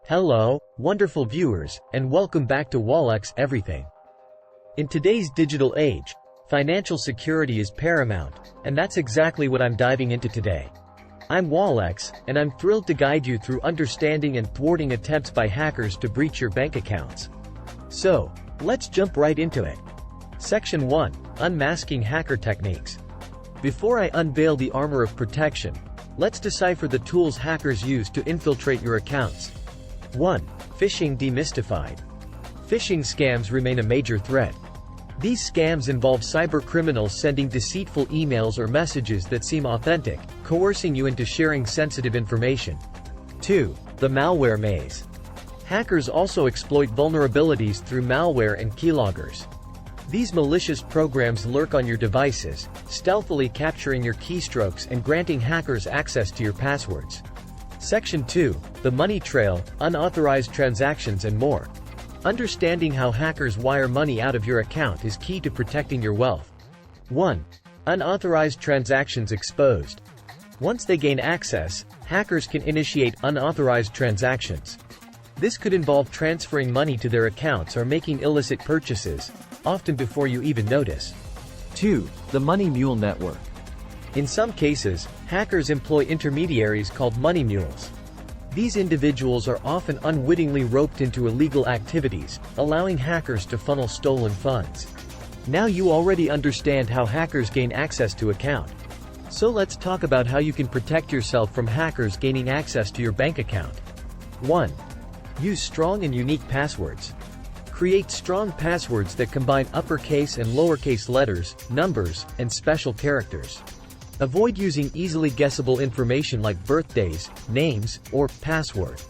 Hello, wonderful viewers, and welcome back to Wallex Everything. In today's digital age, financial security is paramount, and that's exactly what I'm diving into today. I'm Wallex, and I'm thrilled to guide you through understanding and thwarting attempts by hackers to breach your bank accounts. So, let's jump right into it. Section 1. Unmasking hacker techniques. Before I unveil the armor of protection, let's decipher the tools hackers use to infiltrate your accounts. 1. Phishing demystified. Phishing scams remain a major threat. These scams involve cybercriminals sending deceitful emails or messages that seem authentic, coercing you into sharing sensitive information. 2. The malware maze. Hackers also exploit vulnerabilities through malware and keyloggers. These malicious programs lurk on your devices, stealthily capturing your keystrokes and granting hackers access to your passwords. Section 2. The money trail, unauthorized transactions and more. Understanding how hackers wire money out of your account is key to protecting your wealth. 1. Unauthorized transactions exposed. Once they gain access, hackers can initiate unauthorized transactions. This could involve transferring money to their accounts or making illicit purchases, often before you even notice. 2. The money mule network. In some cases, hackers employ intermediaries called money mules. These individuals are often unwittingly roped into illegal activities, allowing hackers to funnel stolen funds. Now you already understand how hackers gain access to account. So let's talk about how you can protect yourself from hackers gaining access to your bank account. 1. Use strong and unique passwords. Create strong passwords that combine uppercase and lowercase letters, numbers, and special characters. Avoid using easily guessable information like birthdays, names, or password.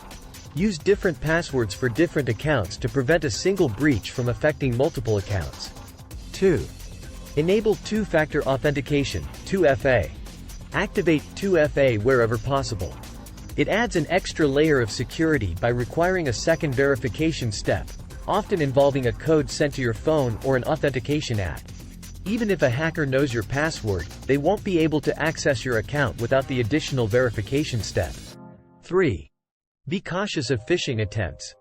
Use different passwords for different accounts to prevent a single breach from affecting multiple accounts. 2. Enable two-factor authentication, 2FA. Activate 2FA wherever possible. It adds an extra layer of security by requiring a second verification step, often involving a code sent to your phone or an authentication app. Even if a hacker knows your password, they won't be able to access your account without the additional verification step. 3. Be cautious of phishing attempts.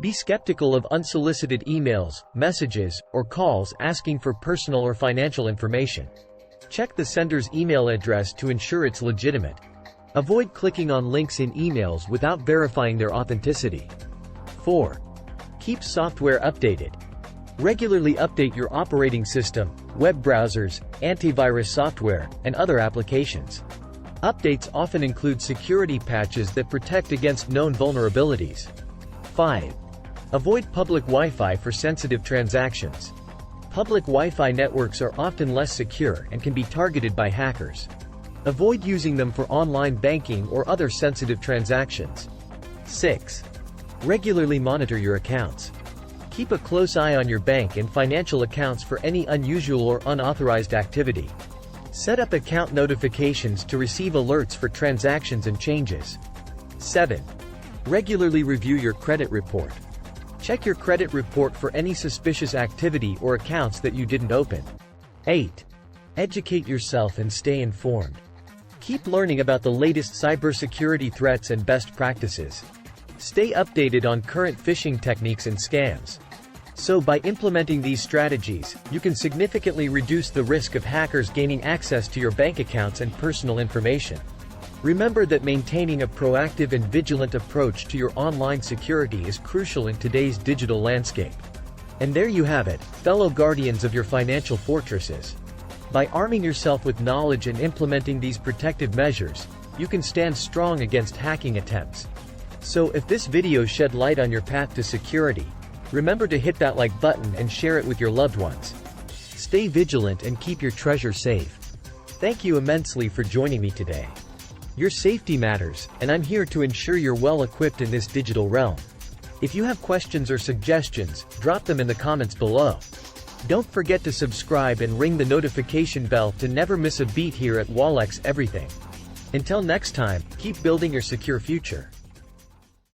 Be skeptical of unsolicited emails, messages, or calls asking for personal or financial information. Check the sender's email address to ensure it's legitimate. Avoid clicking on links in emails without verifying their authenticity. 4. Keep software updated. Regularly update your operating system, web browsers, antivirus software, and other applications. Updates often include security patches that protect against known vulnerabilities. 5. Avoid public Wi-Fi for sensitive transactions. Public Wi-Fi networks are often less secure and can be targeted by hackers. Avoid using them for online banking or other sensitive transactions. 6. Regularly monitor your accounts. Keep a close eye on your bank and financial accounts for any unusual or unauthorized activity. Set up account notifications to receive alerts for transactions and changes. 7. Regularly review your credit report. Check your credit report for any suspicious activity or accounts that you didn't open. 8. Educate yourself and stay informed. Keep learning about the latest cybersecurity threats and best practices. Stay updated on current phishing techniques and scams. So by implementing these strategies, you can significantly reduce the risk of hackers gaining access to your bank accounts and personal information. Remember that maintaining a proactive and vigilant approach to your online security is crucial in today's digital landscape. And there you have it, fellow guardians of your financial fortresses. By arming yourself with knowledge and implementing these protective measures, you can stand strong against hacking attempts. So if this video shed light on your path to security, remember to hit that like button and share it with your loved ones. Stay vigilant and keep your treasure safe. Thank you immensely for joining me today. Your safety matters, and I'm here to ensure you're well equipped in this digital realm. If you have questions or suggestions, drop them in the comments below. Don't forget to subscribe and ring the notification bell to never miss a beat here at Wallex Everything. Until next time, keep building your secure future.